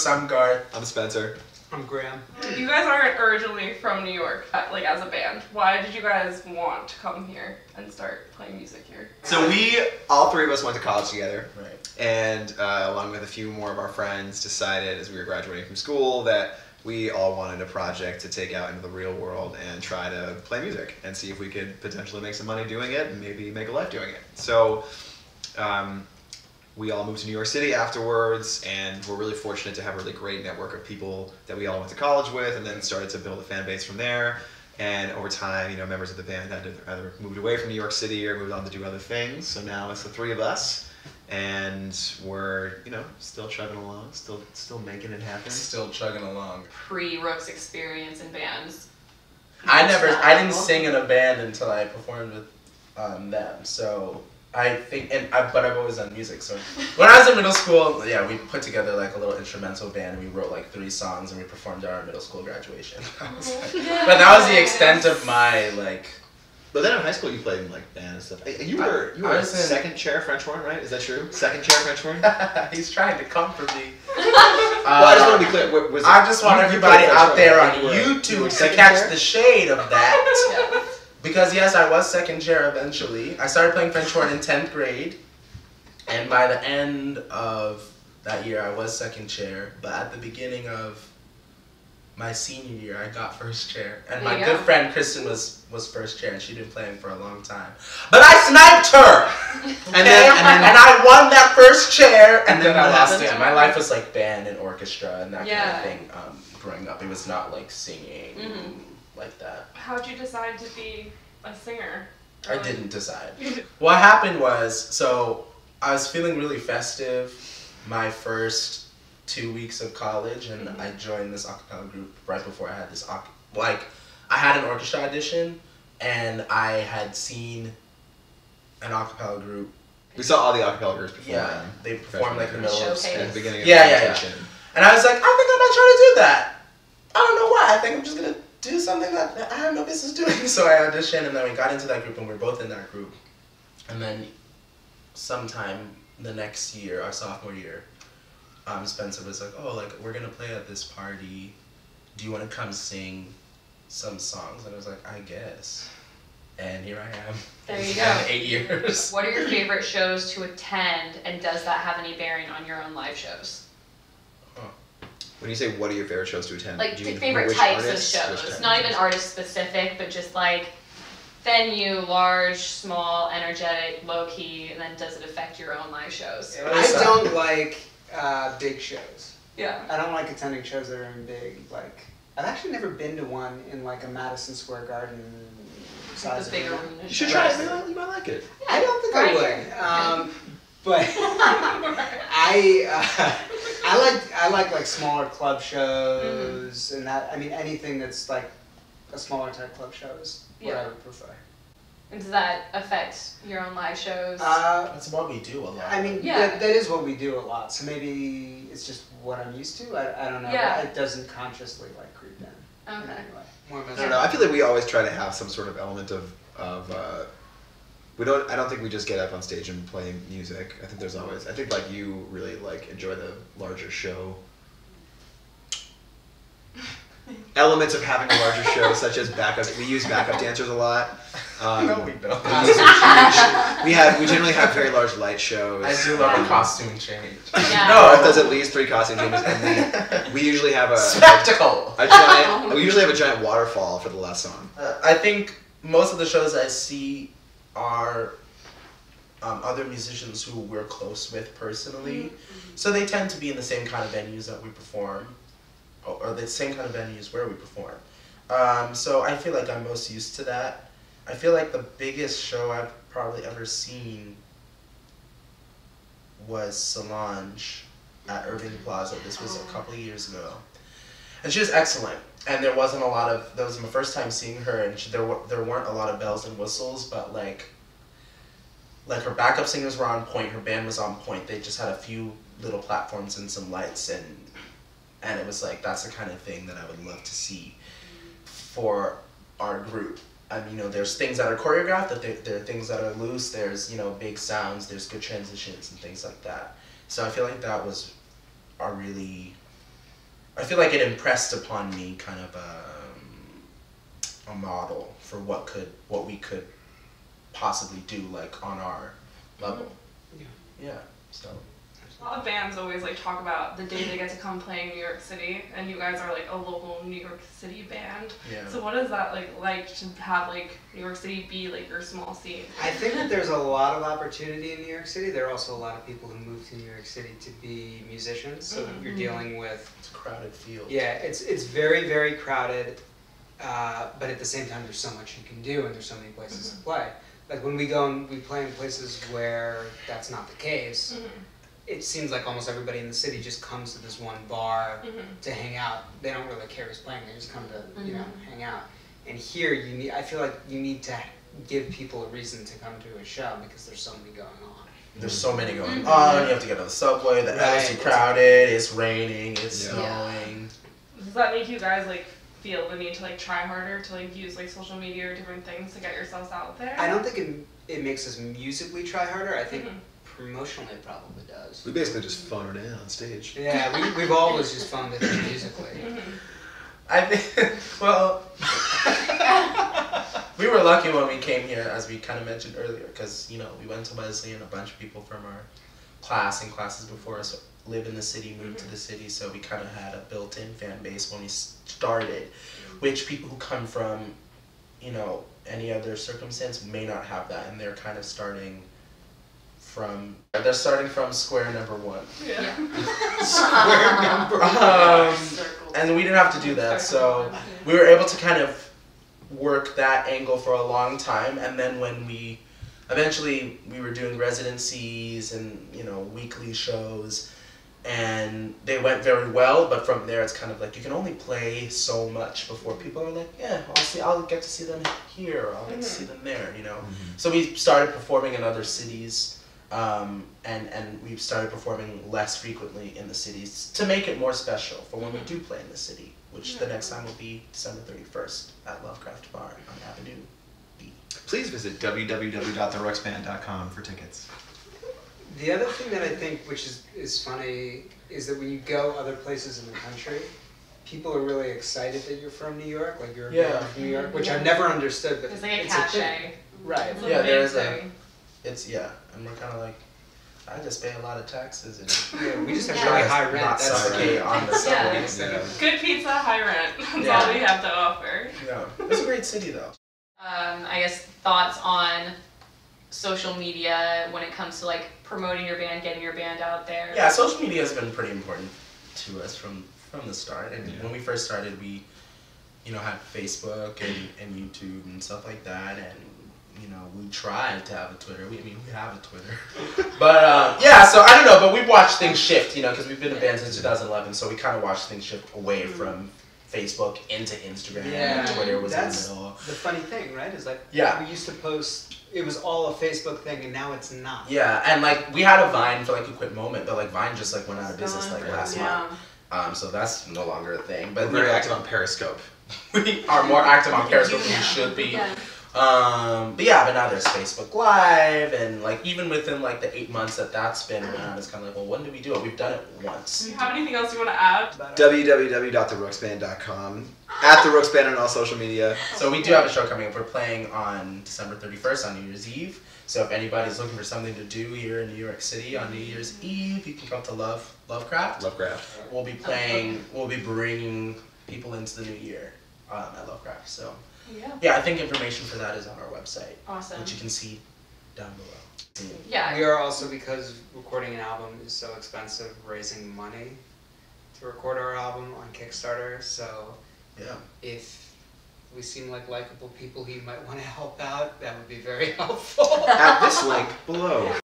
Rooks, I'm Garth. I'm Spencer. I'm Graham. You guys aren't originally from New York, like as a band. Why did you guys want to come here and start playing music here? So all three of us went to college together. Right. And along with a few more of our friends, decided as we were graduating from school that we all wanted a project to take out into the real world and try to play music and see if we could potentially make some money doing it and maybe make a life doing it. So we all moved to New York City afterwards, and we're really fortunate to have a really great network of people that we all went to college with, and then started to build a fan base from there. And over time, you know, members of the band had either moved away from New York City or moved on to do other things. So now it's the three of us, and we're, you know, still chugging along, still making it happen. Still chugging along. Pre-Rooks experience in bands. I didn't sing in a band until I performed with them. So I think, but I've always done music. So when I was in middle school, yeah, we put together like a little instrumental band, and we wrote like 3 songs, and we performed at our middle school graduation. But that was the extent of my like. But then in high school, you played in like band and stuff. You were second chair French horn, right? Is that true? Second chair French horn. He's trying to comfort me. Well, I just want to be clear. I just want everybody out there on YouTube to catch the shade of that. Because yes, I was second chair eventually. I started playing French horn in 10th grade, and by the end of that year, I was second chair. But at the beginning of my senior year, I got first chair, and my good friend Kristen was first chair, and she'd been playing for a long time. But I sniped her, and I won that first chair, and then I lost it. My life was like band and orchestra and that kind of thing. Growing up, it was not like singing. Like that. How'd you decide to be a singer? I didn't decide. What happened was, so I was feeling really festive my first 2 weeks of college, and I joined this a cappella group right before I had this I had an orchestra audition, and I had seen an a cappella group. We saw all the a cappella groups perform. Yeah, they performed like in the middle of at the beginning of the presentation. And I was like, I think I might try to do that. I don't know why. I think I'm just gonna do something that I have no business doing. So I auditioned, and then we got into that group, and we were both in that group. And then sometime the next year, our sophomore year, Spencer was like, oh, like, we're gonna play at this party. Do you want to come sing some songs? And I was like, I guess. And here I am. There you go. 8 years. What are your favorite shows to attend, and does that have any bearing on your own live shows? When you say what are your favorite shows to attend, like do you mean favorite which types artists? of shows, not even artist specific, but just like venue, large, small, energetic, low key, and then does it affect your own live shows? I don't like big shows. Yeah. I don't like attending shows that are in big, like, I've actually never been to one in like a Madison Square Garden size. The bigger arena. You should try it. You might like it. I don't think I would. But I like smaller club shows and that. I mean, anything that's like a smaller type club show is what I would prefer. And does that affect your own live shows? That's what we do a lot. I mean, that is what we do a lot. So maybe it's just what I'm used to. I don't know. Yeah. But it doesn't consciously like creep in. Okay. More I don't know. I feel like we always try to have some sort of element of I don't think we just get up on stage and play music. I think there's always. I think like you really like enjoy the larger show elements of having a larger show, such as backup. We use backup dancers a lot. No, we don't. We generally have very large light shows. I do love a costume change. Yeah. No, it does at least 3 costume changes, and we usually have a spectacle. We usually have a giant waterfall for the last song. I think most of the shows I see are other musicians who we're close with personally, so they tend to be in the same kind of venues that we perform, or the same kind of venues where we perform. So I feel like I'm most used to that. I feel like the biggest show I've probably ever seen was Solange at Irving Plaza. This was a couple of years ago. And she was excellent. And there wasn't a lot of, that was my first time seeing her, and there weren't a lot of bells and whistles, but like her backup singers were on point, her band was on point. They just had a few little platforms and some lights, and it was like, that's the kind of thing that I would love to see for our group. And you know, there's things that are choreographed, there are things that are loose, there's, you know, big sounds, there's good transitions and things like that. So I feel like that was a really I feel like it impressed upon me kind of a model for what we could possibly do like on our level. Yeah. So. A lot of bands always like talk about the day they get to come play in New York City, and you guys are like a local New York City band. Yeah. So what is that like to have like New York City be like your small scene? I think that there's a lot of opportunity in New York City. There are also a lot of people who move to New York City to be musicians. So you're dealing with It's a crowded field. Yeah, it's very, very crowded, but at the same time, there's so much you can do, and there's so many places to play. Like when we go and we play in places where that's not the case, it seems like almost everybody in the city just comes to this one bar to hang out. They don't really care who's playing; they just come to hang out. And here, I feel like you need to give people a reason to come to a show because there's so many going on. There's so many going on. You have to get on the subway. The L is too crowded. It's raining. It's snowing. Does that make you guys like feel the need to like try harder to like use like social media or different things to get yourselves out there? I don't think it makes us musically try harder. I think promotionally it probably does. We basically just phone it in on stage. Yeah, we've always just phoned it in musically. I think, well, we were lucky when we came here, as we kind of mentioned earlier, because, we went to Wesley and a bunch of people from our class and classes before us live in the city, moved to the city, so we kind of had a built-in fan base when we started, which people who come from, any other circumstance may not have that, and they're kind of starting from square number one. Yeah. Square number one. And we didn't have to do that, so we were able to kind of work that angle for a long time, and then when we were doing residencies and weekly shows, and they went very well, but from there it's kind of like you can only play so much before people are like, yeah, I'll get to see them here, or I'll get to see them there, So we started performing in other cities, and we've started performing less frequently in the cities to make it more special for when we do play in the city, which the next time will be December 31st at Lovecraft Bar on Avenue B. Please visit www.therooksband.com for tickets. The other thing that I think, which is funny, is that when you go other places in the country, people are really excited that you're from New York, like you're from New York, which I've never understood, but There's like a it's cachet. Right. Yeah, there is and we're kind of like, I just pay a lot of taxes and we just have really high rent. Not suffocate on the subway. Good pizza, high rent. That's all we have to offer. Yeah, it's a great city though. I guess thoughts on social media when it comes to like promoting your band, getting your band out there. Yeah, social media has been pretty important to us from the start. And when we first started, we, had Facebook and YouTube and stuff like that, and we tried to have a Twitter. We have a Twitter, but so I don't know. But we've watched things shift, because we've been a band since 2011, so we kind of watched things shift away from Facebook into Instagram. And Twitter was in the middle. The funny thing, right? Is like we used to post. It was all a Facebook thing, and now it's not. Yeah, and like we had a Vine for like a quick moment, but like Vine just like went out of business like last month. So that's no longer a thing. But we're very active on Periscope. We are more active on Periscope than we should be. But now there's Facebook Live, and like even within like the 8 months that's been around, it's kind of like, well, when do we do it? We've done it once. Do you have anything else you want to add? www.therooksband.com at the Rooks Band on all social media. So we do have a show coming up. We're playing on December 31st on New Year's Eve. So if anybody's looking for something to do here in New York City on New Year's Eve, you can come to Lovecraft. We'll be playing. We'll be bringing people into the new year at Lovecraft. So. Yeah, I think information for that is on our website. Awesome. Which you can see down below. Yeah. We are also, because recording an album is so expensive, raising money to record our album on Kickstarter. So if we seem like likable people who you might want to help out, that would be very helpful. At this link below.